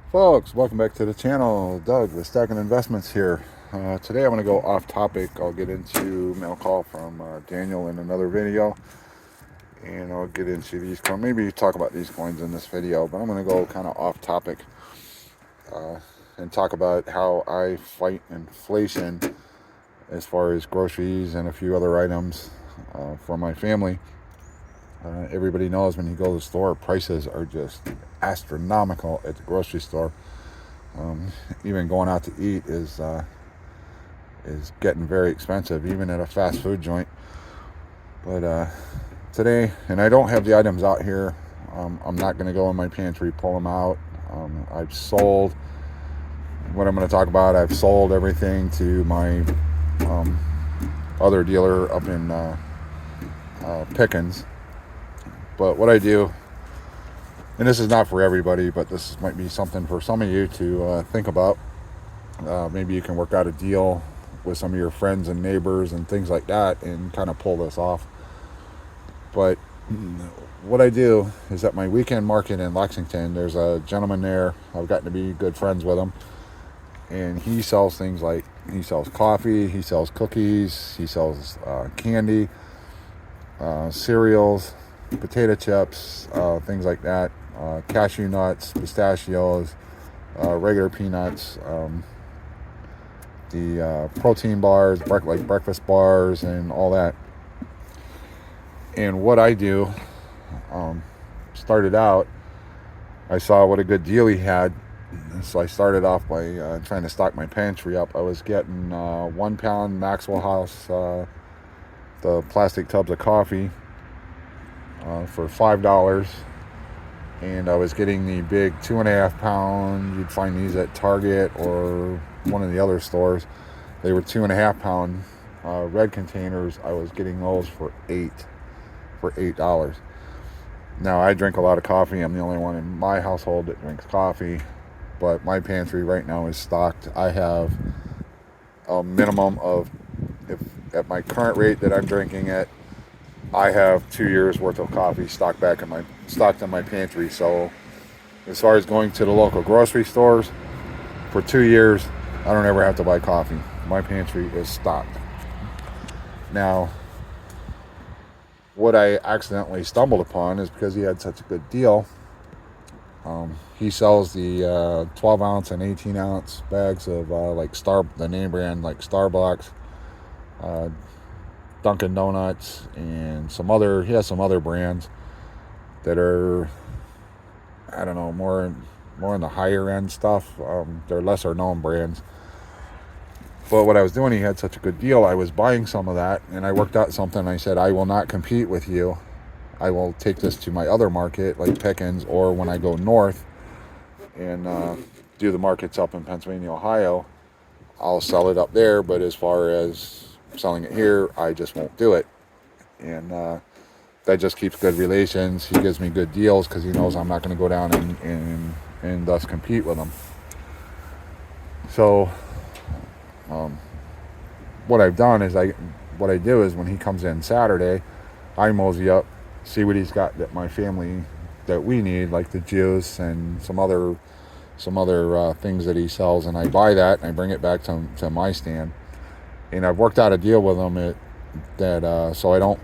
Folks, welcome back to the channel. Doug with Stacking Investments here. Today I'm going to go off topic. I'll get into mail call from Daniel in another video, and I'll get into these coins. Maybe talk about these coins in this video, but I'm going to go kind of off topic and talk about how I fight inflation as far as groceries and a few other items for my family. Everybody knows when you go to the store, prices are just astronomical at the grocery store. Even going out to eat is getting very expensive, even at a fast food joint. But today, and I don't have the items out here. I'm not going to go in my pantry, pull them out. I've sold what I'm going to talk about. I've sold everything to my other dealer up in Pickens. But what I do, and this is not for everybody, but this might be something for some of you to think about. Maybe you can work out a deal with some of your friends and neighbors and things like that and kind of pull this off. But what I do is at my weekend market in Lexington, there's a gentleman there. I've gotten to be good friends with him. And he sells things like, he sells coffee, he sells cookies, he sells candy, cereals, potato chips, things like that, cashew nuts, pistachios, regular peanuts, the protein bars, like breakfast bars and all that. And what I do, started out, I saw what a good deal he had, so I started off by trying to stock my pantry up. I was getting 1 pound Maxwell House, the plastic tubs of coffee, for $5, and I was getting the big 2.5 pound. You'd find these at Target or one of the other stores. They were 2.5 pound red containers. I was getting those for $8. Now I drink a lot of coffee. I'm the only one in my household that drinks coffee, but my pantry right now is stocked. I have a minimum of, if at my current rate that I'm drinking at, I have 2 years worth of coffee stocked in my pantry. So as far as going to the local grocery stores, for 2 years, I don't ever have to buy coffee. My pantry is stocked. Now, what I accidentally stumbled upon is because he had such a good deal. He sells the 12 ounce and 18 ounce bags of the name brand like Starbucks, Dunkin' Donuts, and he has some other brands that are, I don't know, more in the higher end stuff. They're lesser known brands. But what I was doing, he had such a good deal, I was buying some of that, and I worked out something. I said, I will not compete with you. I will take this to my other market, like Pickens, or when I go north and do the markets up in Pennsylvania, Ohio, I'll sell it up there. But as far as selling it here, I just won't do it. And that just keeps good relations. He gives me good deals because he knows I'm not going to go down and thus compete with him. So what I've done is what I do is when he comes in Saturday, I mosey up, see what he's got that my family, that we need, like the juice and some other things that he sells, and I buy that and I bring it back to my stand. And I've worked out a deal with him so I don't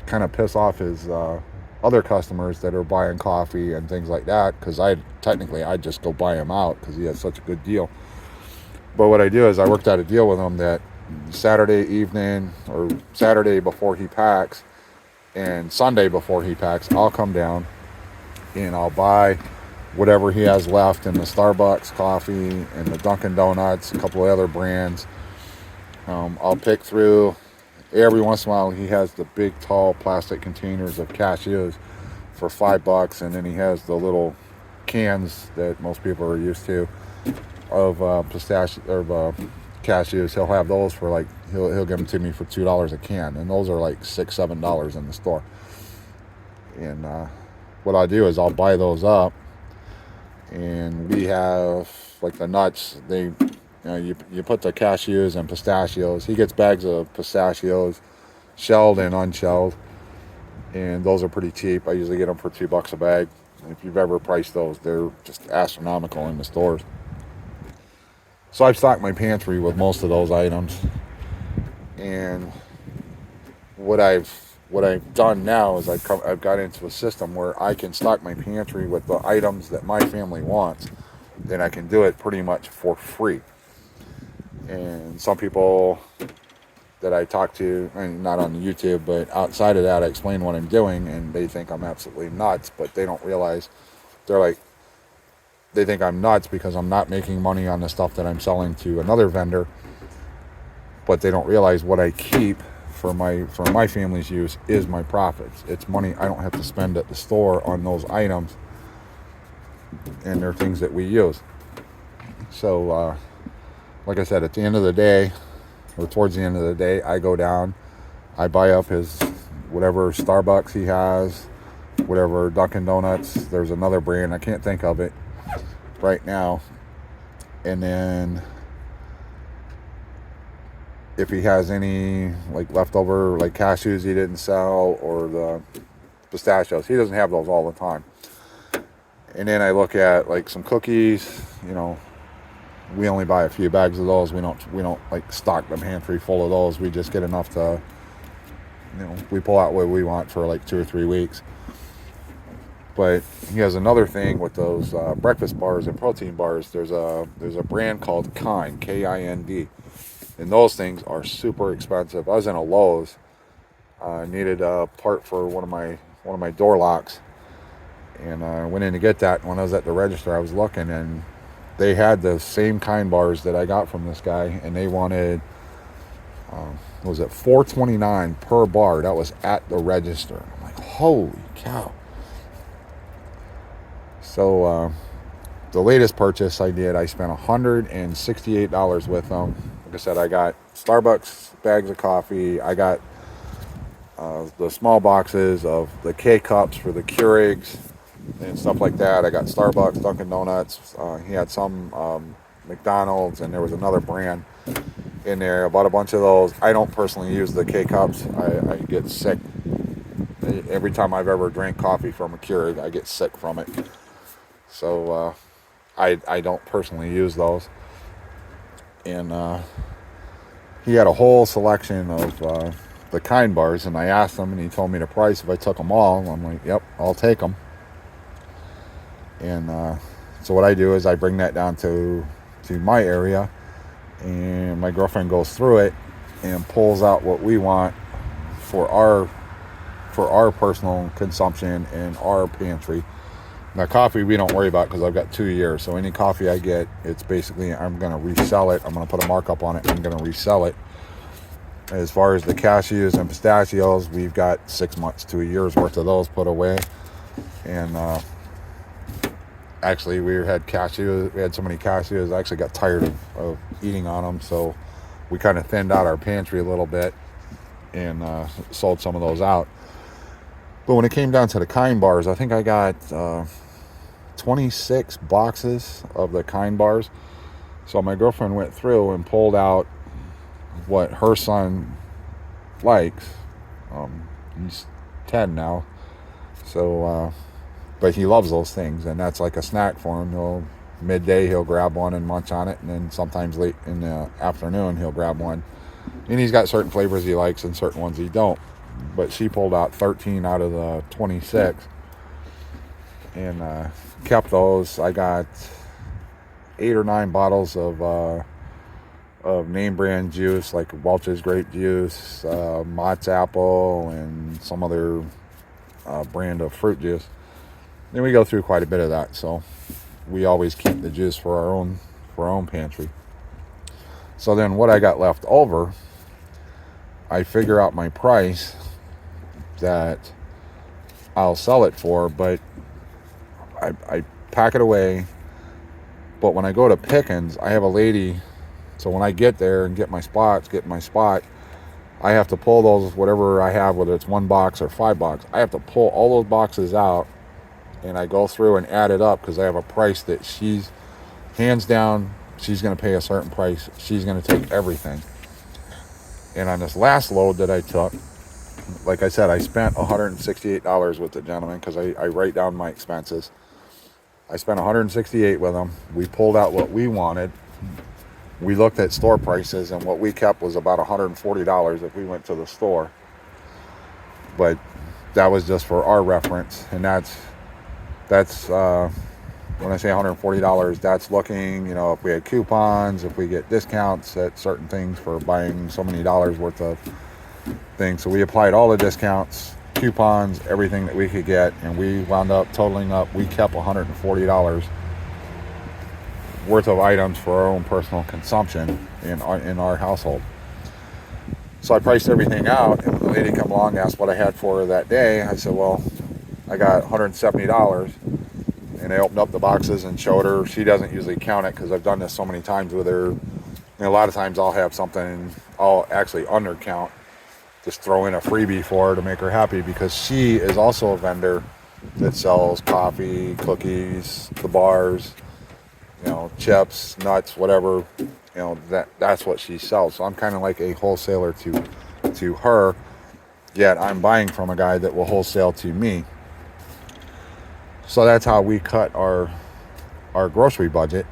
kind of piss off his other customers that are buying coffee and things like that, because I just go buy him out because he has such a good deal. But what I do is I worked out a deal with him that Saturday evening or Saturday before he packs and Sunday before he packs, I'll come down and I'll buy whatever he has left in the Starbucks coffee and the Dunkin' Donuts, a couple of other brands. I'll pick through. Every once in a while, he has the big, tall plastic containers of cashews for $5, and then he has the little cans that most people are used to of cashews. He'll have those for he'll give them to me for $2 a can, and those are like $6-7 in the store. And what I do is I'll buy those up, and we have like the nuts. You put the cashews and pistachios. He gets bags of pistachios, shelled and unshelled, and those are pretty cheap. I usually get them for $2 a bag. If you've ever priced those, they're just astronomical in the stores. So I've stocked my pantry with most of those items. And what I've done now is I've got into a system where I can stock my pantry with the items that my family wants, and I can do it pretty much for free. And some people that I talk to, and not on YouTube, but outside of that, I explain what I'm doing, and they think I'm absolutely nuts, but they don't realize, they're like, they think I'm nuts because I'm not making money on the stuff that I'm selling to another vendor, but they don't realize what I keep for my family's use is my profits. It's money I don't have to spend at the store on those items, and they're things that we use. So, like I said, at the end of the day, or towards the end of the day, I go down, I buy up his whatever Starbucks he has, whatever Dunkin' Donuts. There's another brand, I can't think of it right now. And then if he has any like leftover like cashews he didn't sell, or the pistachios, he doesn't have those all the time. And then I look at like some cookies, we only buy a few bags of those. We don't like stock the pantry full of those. We just get enough to, we pull out what we want for like 2 or 3 weeks. But he has another thing with those breakfast bars and protein bars. There's a brand called Kind, Kind, and those things are super expensive. I was in a Lowe's, needed a part for one of my door locks, and I went in to get that. And when I was at the register, I was looking, and they had the same Kind bars that I got from this guy, and they wanted, was it $4.29 per bar? That was at the register. I'm like, holy cow. So the latest purchase I did, I spent $168 with them. Like I said, I got Starbucks bags of coffee. I got the small boxes of the K-Cups for the Keurigs and stuff like that. I got Starbucks, Dunkin' Donuts. He had some McDonald's, and there was another brand in there. I bought a bunch of those. I don't personally use the K-Cups. I get sick. Every time I've ever drank coffee from a Keurig, I get sick from it. So I don't personally use those. And he had a whole selection of the Kind bars, and I asked him, and he told me the price if I took them all. I'm like, yep, I'll take them. And so what I do is I bring that down to my area, and my girlfriend goes through it and pulls out what we want for our personal consumption in our pantry. Now, coffee we don't worry about because I've got 2 years. So any coffee I get, it's basically I'm going to resell it. I'm going to put a markup on it, and I'm going to resell it. As far as the cashews and pistachios, we've got 6 months to a year's worth of those put away. And actually, we had so many cashews, I actually got tired of eating on them. So we kind of thinned out our pantry a little bit and sold some of those out. But when it came down to the Kind bars, I think I got 26 boxes of the Kind bars. So my girlfriend went through and pulled out what her son likes. He's 10 now. So, but he loves those things, and that's like a snack for him. Midday he'll grab one and munch on it, and then sometimes late in the afternoon he'll grab one. And he's got certain flavors he likes and certain ones he don't. But she pulled out 13 out of the 26 and kept those. I got 8 or 9 bottles of name brand juice, like Welch's grape juice, Mott's apple, and some other brand of fruit juice. Then we go through quite a bit of that, so we always keep the juice for our own pantry. So then what I got left over, I figure out my price that I'll sell it for, but I pack it away. But when I go to Pickens, I have a lady, so when I get there and get my spot, I have to pull those, whatever I have, whether it's 1 box or 5 box, I have to pull all those boxes out, and I go through and add it up because I have a price that she's, hands down, she's going to pay a certain price. She's going to take everything. And on this last load that I took, like I said, I spent $168 with the gentleman because I write down my expenses. I spent $168 with him. We pulled out what we wanted. We looked at store prices, and what we kept was about $140 if we went to the store. But that was just for our reference, and that's when I say $140, that's looking, if we had coupons, if we get discounts at certain things for buying so many dollars worth of things. So we applied all the discounts, coupons, everything that we could get, and we wound up totaling up. We kept $140 worth of items for our own personal consumption in our household. So I priced everything out, and when the lady come along and asked what I had for her that day, I said, well, I got $170. And I opened up the boxes and showed her. She doesn't usually count it because I've done this so many times with her. And a lot of times I'll have something I'll actually undercount, just throw in a freebie for her to make her happy, because she is also a vendor that sells coffee, cookies, the bars, chips, nuts, whatever. That's what she sells. So I'm kind of like a wholesaler to her, yet I'm buying from a guy that will wholesale to me. So that's how we cut our grocery budget.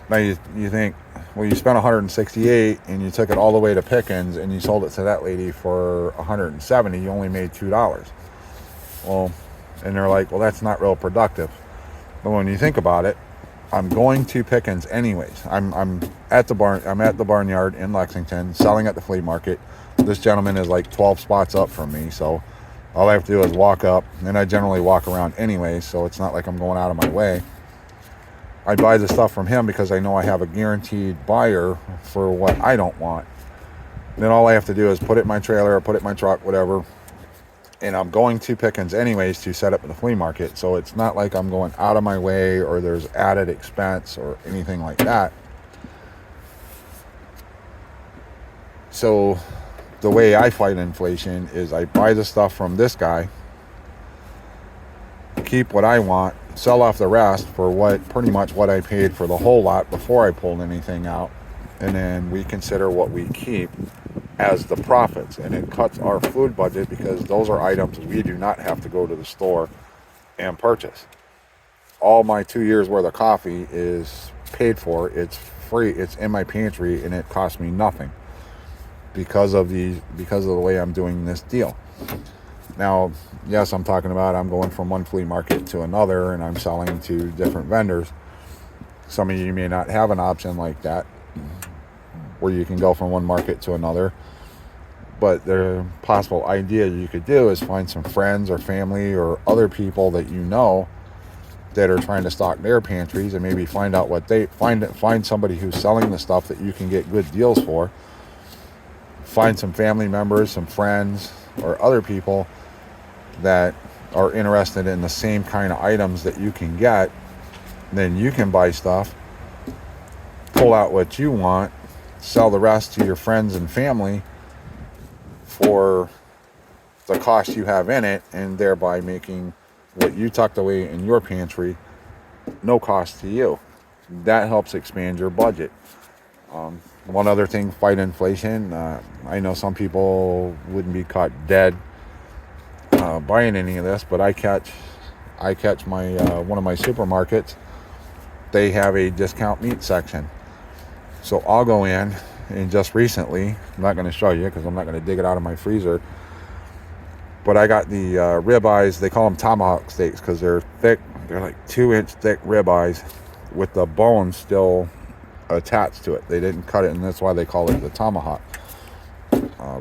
Now you think, well, you spent $168 and you took it all the way to Pickens and you sold it to that lady for $170. You only made $2. Well, and they're like, well, that's not real productive. But when you think about it, I'm going to Pickens anyways. I'm at the barnyard in Lexington, selling at the flea market. This gentleman is like 12 spots up from me, so all I have to do is walk up, and I generally walk around anyway, so it's not like I'm going out of my way. I buy the stuff from him because I know I have a guaranteed buyer for what I don't want. Then all I have to do is put it in my trailer or put it in my truck, whatever, and I'm going to Pickens anyways to set up at the flea market, so it's not like I'm going out of my way or there's added expense or anything like that. So the way I fight inflation is I buy the stuff from this guy, keep what I want, sell off the rest for pretty much what I paid for the whole lot before I pulled anything out, and then we consider what we keep as the profits, and it cuts our food budget because those are items we do not have to go to the store and purchase. All my 2 years worth of coffee is paid for. It's free. It's in my pantry, and it costs me nothing because of the way I'm doing this deal. Now, yes, I'm talking about I'm going from one flea market to another, and I'm selling to different vendors. Some of you may not have an option like that where you can go from one market to another, but the possible idea you could do is find some friends or family or other people that you know that are trying to stock their pantries, and maybe find out what they find somebody who's selling the stuff that you can get good deals for. Find some family members, some friends, or other people that are interested in the same kind of items that you can get. Then you can buy stuff, pull out what you want, sell the rest to your friends and family for the cost you have in it, and thereby making what you tucked away in your pantry no cost to you. That helps expand your budget. One other thing, fight inflation. I know some people wouldn't be caught dead buying any of this, but I catch my one of my supermarkets. They have a discount meat section, so I'll go in, and just recently, I'm not going to show you because I'm not going to dig it out of my freezer, but I got the ribeyes. They call them tomahawk steaks because they're thick. They're like 2-inch thick ribeyes with the bone still attached to it. They didn't cut it, and that's why they call it the tomahawk.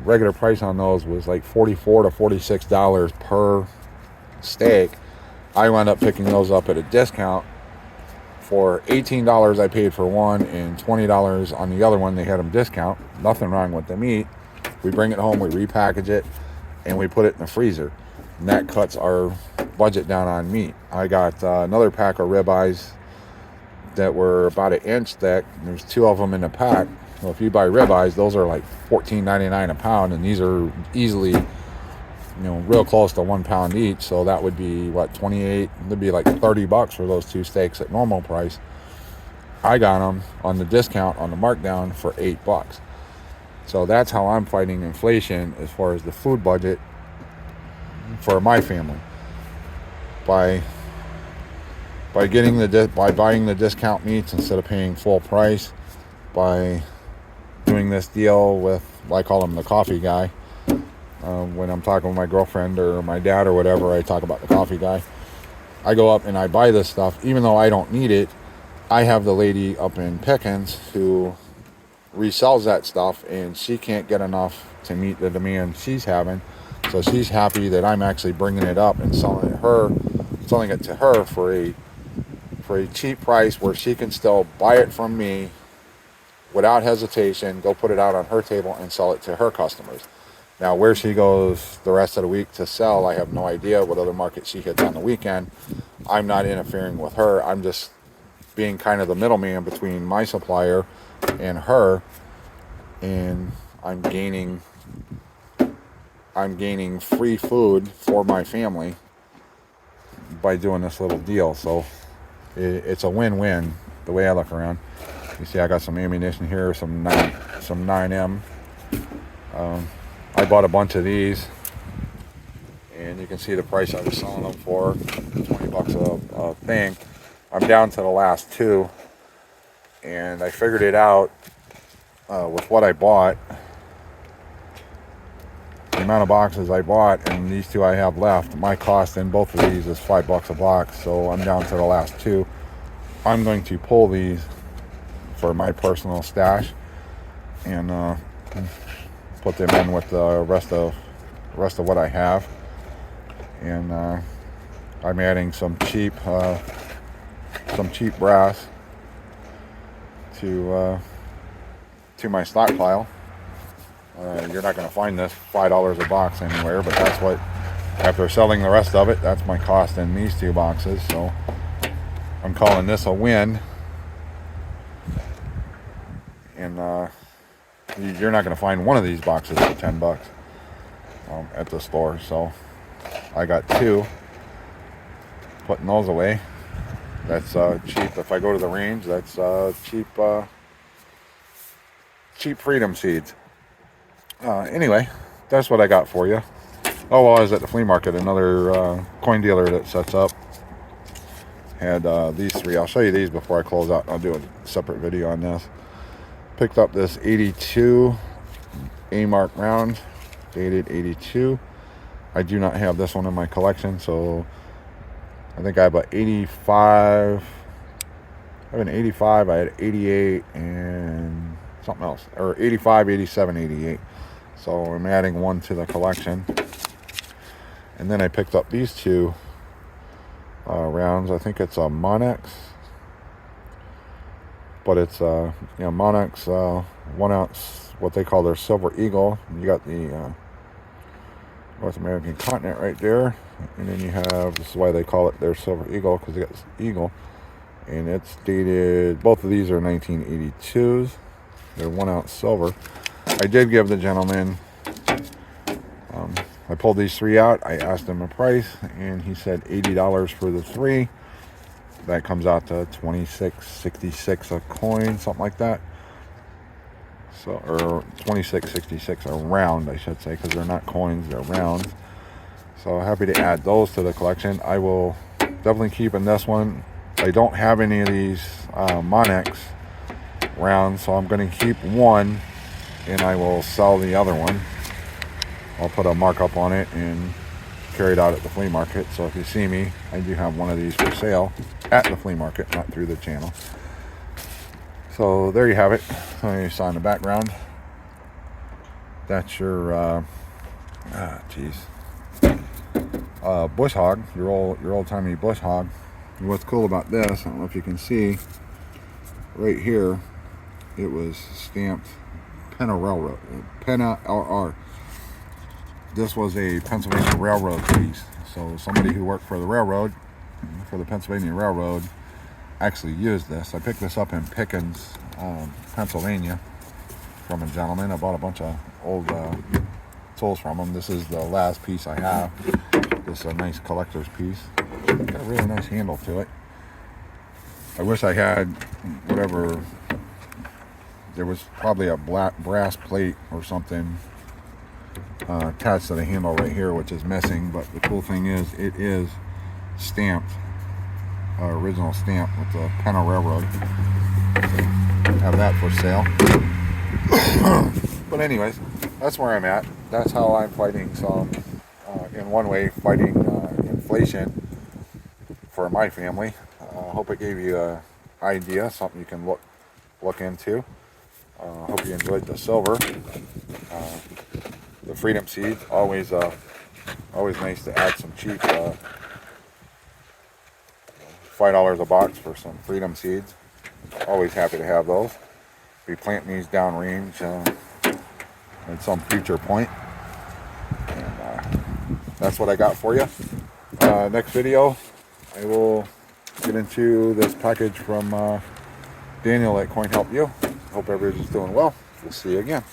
Regular price on those was like $44 to $46 per steak. I wound up picking those up at a discount for $18. I paid for one and $20 on the other one. They had them discount. Nothing wrong with the meat. We bring it home, we repackage it, and we put it in the freezer, and that cuts our budget down on meat. I got another pack of ribeyes that were about 1 inch thick. There's 2 of them in the pack. Well, if you buy ribeyes, those are like $14.99 a pound, and these are easily, real close to 1 pound each. So that would be what, 28? It'd be like $30 for those 2 steaks at normal price. I got them on the discount on the markdown for $8. So that's how I'm fighting inflation as far as the food budget for my family, by by buying the discount meats instead of paying full price, by doing this deal with, I call him the coffee guy. When I'm talking with my girlfriend or my dad or whatever, I talk about the coffee guy. I go up and I buy this stuff, even though I don't need it. I have the lady up in Pickens who resells that stuff, and she can't get enough to meet the demand she's having. So she's happy that I'm actually bringing it up and selling it to her for a cheap price, where she can still buy it from me without hesitation, go put it out on her table and sell it to her customers. Now, where she goes the rest of the week to sell, I have no idea what other market she hits on the weekend. I'm not interfering with her. I'm just being kind of the middleman between my supplier and her, and I'm gaining free food for my family by doing this little deal. So it's a win-win the way I look around. You see, I got some ammunition here, some 9M. I bought a bunch of these, and you can see the price I was selling them for, $20 a thing. I'm down to the last two, and I figured it out with what I bought, the amount of boxes I bought, and these two I have left. My cost in both of these is $5 a box, so I'm down to the last two. I'm going to pull these for my personal stash and put them in with the rest of what I have, and I'm adding some cheap brass to my stockpile. You're not going to find this $5 a box anywhere, but that's what, after selling the rest of it, that's my cost in these two boxes. So I'm calling this a win, and you're not going to find one of these boxes for $10 at the store. So I got two, putting those away. That's cheap. If I go to the range, that's cheap freedom seeds. Anyway, that's what I got for you. Oh, well, I was at the flea market. Another coin dealer that sets up had these three. I'll show you these before I close out. I'll do a separate video on this. Picked up this 82 A-mark round, dated 82. I do not have this one in my collection, so I think I have an 85. I have an 85. I had 88 and something else, or 85, 87, 88. So I'm adding one to the collection. And then I picked up these two rounds. I think it's a Monex, but it's Monex 1 ounce, what they call their Silver Eagle. You got the North American continent right there, and then you have, this is why they call it their Silver Eagle, because they got this eagle, and it's dated, both of these are 1982s. They're 1 ounce silver. I did give the gentleman, I pulled these three out. I asked him a price, and he said $80 for the three. That comes out to $26.66 a coin, something like that. So, or $26.66 a round, I should say, because they're not coins, they're rounds. So happy to add those to the collection. I will definitely keep in this one. I don't have any of these Monex rounds, so I'm going to keep one, and I will sell the other one. I'll put a markup on it and carry it out at the flea market. So if you see me, I do have one of these for sale at the flea market, not through the channel. So there you have it. You saw in the background. That's your bush hog, your old timey bush hog. And what's cool about this, I don't know if you can see right here, it was stamped Penna Railroad, Penna RR. This was a Pennsylvania Railroad piece. So somebody who worked for the railroad, for the Pennsylvania Railroad, actually used this. I picked this up in Pickens, Pennsylvania, from a gentleman. I bought a bunch of old tools from him. This is the last piece I have. This is a nice collector's piece. Got a really nice handle to it. I wish I had whatever there was probably a black brass plate or something attached to the handle right here, which is missing. But the cool thing is, it is stamped, original stamp with the Penna Railroad. So have that for sale. But anyways, that's where I'm at. That's how I'm fighting some, in one way, fighting inflation for my family. Hope it gave you an idea, something you can look into. Hope you enjoyed the silver. The Freedom Seeds, always nice to add some cheap, $5 a box for some Freedom Seeds. Always happy to have those. Be planting these downrange at some future point. And that's what I got for you. Next video, I will get into this package from Daniel at Coin Help You. Hope everybody's doing well. We'll see you again.